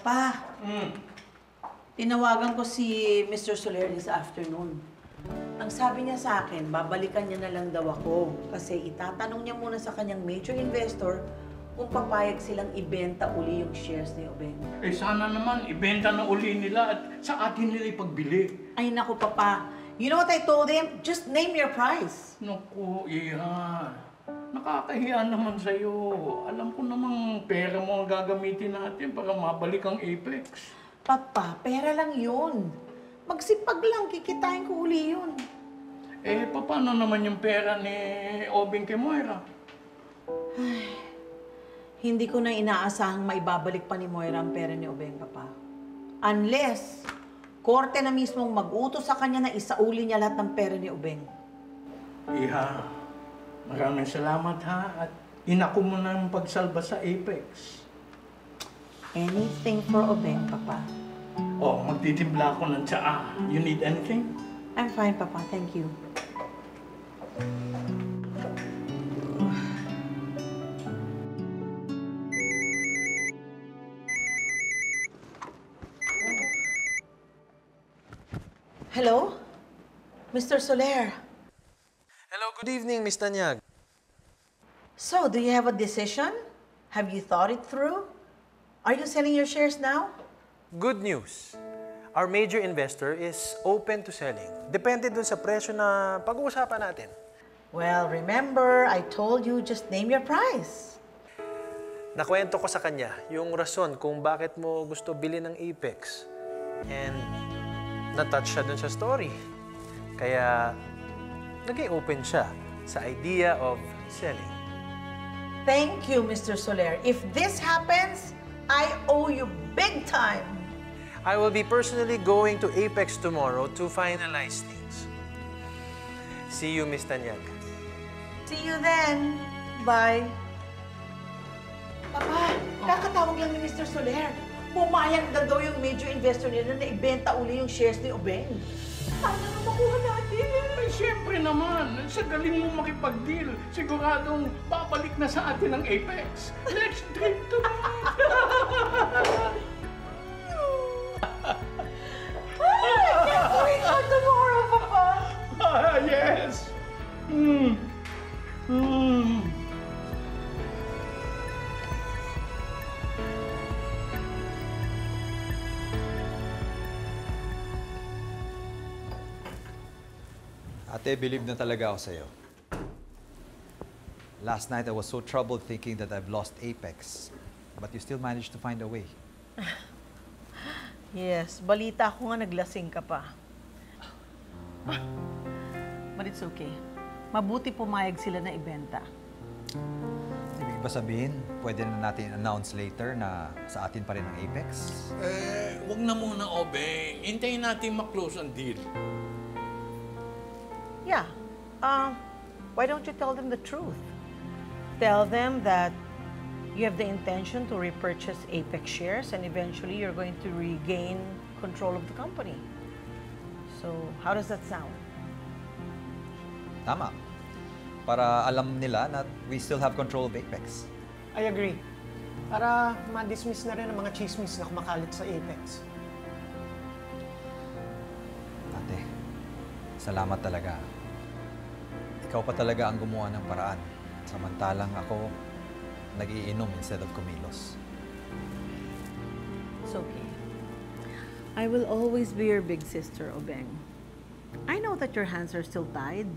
Pa, tinawagan ko si Mr. Soler this afternoon. Ang sabi niya sa akin, babalikan niya na lang daw ako kasi itatanong niya muna sa kanyang major investor kung papayag silang ibenta uli yung shares ni Obeng. Eh sana naman, ibenta na uli nila at sa atin nila ipagbili. Ay naku, Papa. You know what I told him? Just name your price. Naku, Iha. Nakakahiya naman sa'yo. Alam ko namang pera mo ang gagamitin natin para mabalik ang Apex. Papa, pera lang yun. Magsipag lang, kikitain ko uli yun. Eh, paano naman yung pera ni Obeng kay Moira? Hindi ko na inaasahang maibabalik pa ni Moira ang pera ni Obeng, Papa. Unless, korte na mismong mag-utos sa kanya na isauli niya lahat ng pera ni Obeng. Iha, maraming salamat ha at inako mo na ang pagsalba sa Apex. Anything for Obeng, Papa. Oh, magtitimpla ako ng tsaa. You need anything? I'm fine, Papa. Thank you. Hello? Mr. Soler. Hello, good evening, Miss Tanyag. So, do you have a decision? Have you thought it through? Are you selling your shares now? Good news. Our major investor is open to selling. Depende dun sa presyo na pag-uusapan natin. Well, remember, I told you just name your price. Nakwento ko sa kanya yung rason kung bakit mo gusto bilhin ng Apex. And na-touch siya dun sa story. Kaya naging open siya sa idea of selling. Thank you, Mr. Soler. If this happens, I owe you big time. I will be personally going to Apex tomorrow to finalize things. See you, Miss Tanyag. See you then. Bye. Papa, kakatawag lang ni Mr. Soler. Pumayag na daw yung major investor nila na ibenta uli yung shares ni Obeng. Sana na makuha natin. Ay, siyempre naman. Sa galing mo makipag-deal, siguradong babalik na sa atin ang Apex. Let's drink tonight! I can't wait for tomorrow, Papa. Ah, yes! Ate, believe na talaga ako sa'yo. Last night, I was so troubled thinking that I've lost Apex. But you still managed to find a way. Yes, balita ko nga naglasing ka pa. But it's okay. Mabuti pumayag sila na ibenta. Ibig ba sabihin, pwede na natin announce later na sa atin pa rin ang Apex? Wag na muna, Obeng. Hintayin natin ma-close ang deal. Yeah. Why don't you tell them the truth? Tell them that you have the intention to repurchase Apex shares and eventually you're going to regain control of the company. So, how does that sound? Tama. Para alam nila na we still have control of Apex. I agree. Para ma-dismiss na rin ang mga chismis na kumakalit sa Apex. Ate, salamat talaga. Ikaw pa talaga ang gumawa ng paraan. Samantalang ako, nag-iinom instead of kumilos. It's okay. I will always be your big sister, Obeng. I know that your hands are still tied.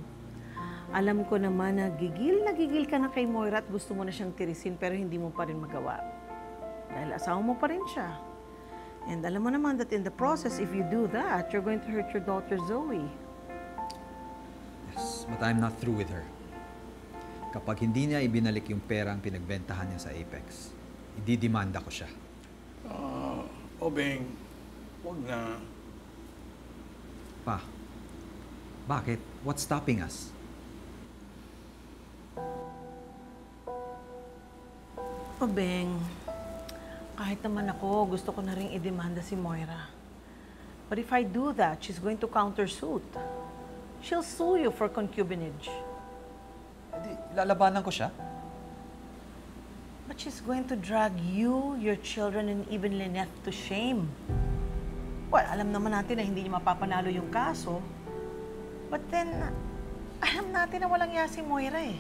Alam ko naman na gigil ka na kay Moira at gusto mo na siyang tirisin pero hindi mo pa rin magawa. Dahil asawa mo pa rin siya. And alam mo naman that in the process, if you do that, you're going to hurt your daughter Zoe. Yes, but I'm not through with her. Kapag hindi niya ibinalik yung perang pinagbentahan niya sa Apex, ididemanda ko siya. Obeng, wag na. Pa, bakit? What's stopping us? Obeng, kahit naman ako, gusto ko na rin idemanda si Moira. But if I do that, she's going to countersuit. She'll sue you for concubinage. Di, lalabanan ko siya. But she's going to drag you, your children, and even Lynette to shame. Well, alam naman natin na hindi niya mapapanalo yung kaso. But then, alam natin na walang iya si Moira eh.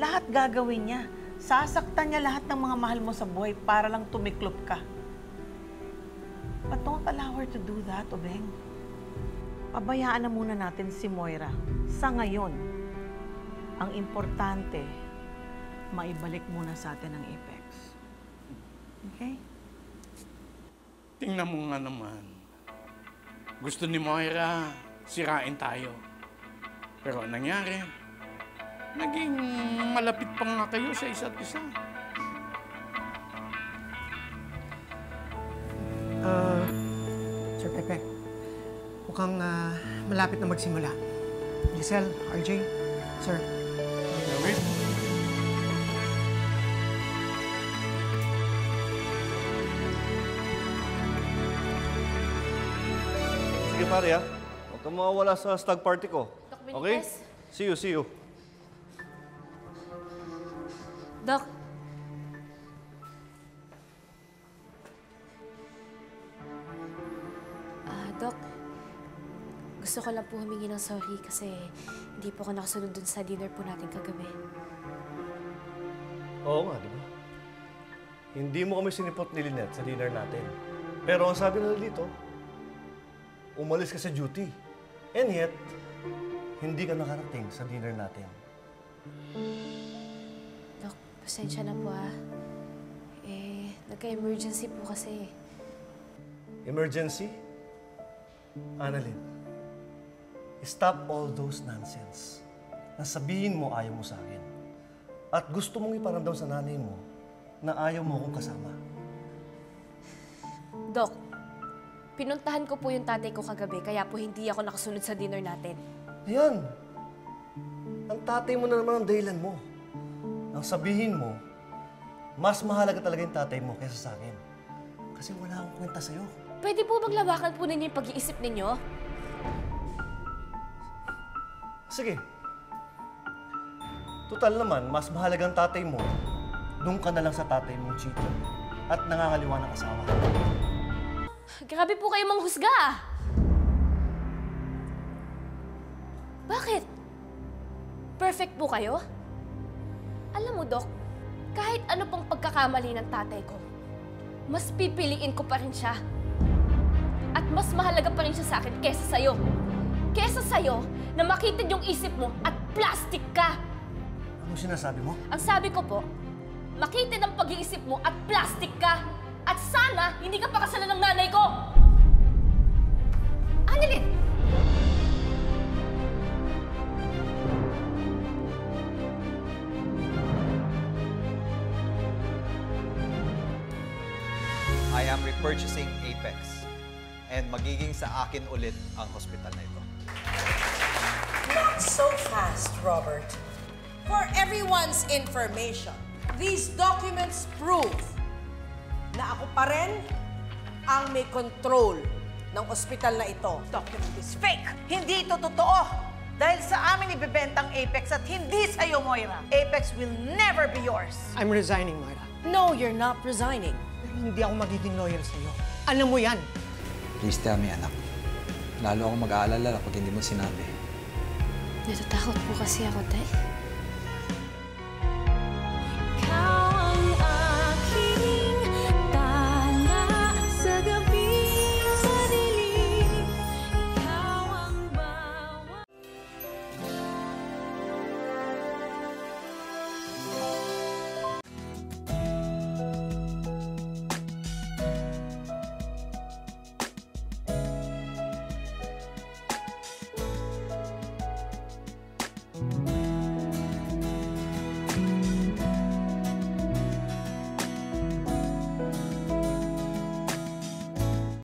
Lahat gagawin niya. Sasaktan niya lahat ng mga mahal mo sa buhay para lang tumiklop ka. But don't allow her to do that, Obeng. Pabayaan na muna natin si Moira. Sa ngayon, ang importante, maibalik muna sa atin ang Apex. Okay? Tingnan mo nga naman. Gusto ni Moira, sirain tayo. Pero ang nangyari, naging malapit pa nga kayo sa isa't isa. Sir Pepe, mukhang malapit na magsimula. Giselle, RJ, sir. Wait. Sige pare ha, huwag kang mawawala sa stag party ko. Doc Okay? Benitez. See you. Doc. Doc. Gusto ko lang po humingi ng sorry kasi hindi po ako nakasunod dun sa dinner po natin kagabi. Oo nga, di ba? Hindi mo kami sinipot ni Lynette sa dinner natin. Pero ang sabi nila dito, umalis ka sa duty. And yet, hindi ka nakarating sa dinner natin. Doc, pasensya na po nagka-emergency po kasi. Emergency? Annalyn, stop all those nonsense. Nasabihin mo ayaw mo sa akin. At gusto mong iparamdam sa nanay mo na ayaw mo akong kasama. Doc, pinuntahan ko po yung tatay ko kagabi kaya po hindi ako nakasunod sa dinner natin. Ayan. Ang tatay mo na naman ang dahilan mo. Ang sabihin mo, mas mahalaga talaga yung tatay mo kaysa sa akin. Kasi wala akong kwenta sa'yo. Pwede po bang lawakan po ninyo yung pag-iisip ninyo? Sige. Total naman, mas mahalagang tatay mo, doon ka na lang sa tatay mong cheater at nangangaliwa ng asawa. Grabe po kayo manghusga ah! Bakit? Perfect po kayo? Alam mo, Doc, kahit ano pang pagkakamali ng tatay ko, mas pipiliin ko pa rin siya. At mas mahalaga pa rin siya sa akin kesa sa'yo. Kesa sa'yo na makitid yung isip mo at plastic ka. Ano sinasabi mo? Ang sabi ko po, makitid ang pag-iisip mo at plastic ka. At sana, hindi ka pakasalan ng nanay ko! Annalyn! I am repurchasing Apex. And magiging sa akin ulit ang hospital na ito. Not so fast, Robert. For everyone's information, these documents prove na ako pa rin ang may control ng ospital na ito. Document is fake. Hindi ito totoo. Dahil sa amin ibebenta ang Apex at hindi sa'yo, Moira. Apex will never be yours. I'm resigning, Moira. No, you're not resigning. Pero hindi ako magiging loyal sa'yo. Alam mo yan. Please tell me, anak. Lalo ako mag-aalala pag hindi mo sinabi. Natatakot po kasi ako, Tay.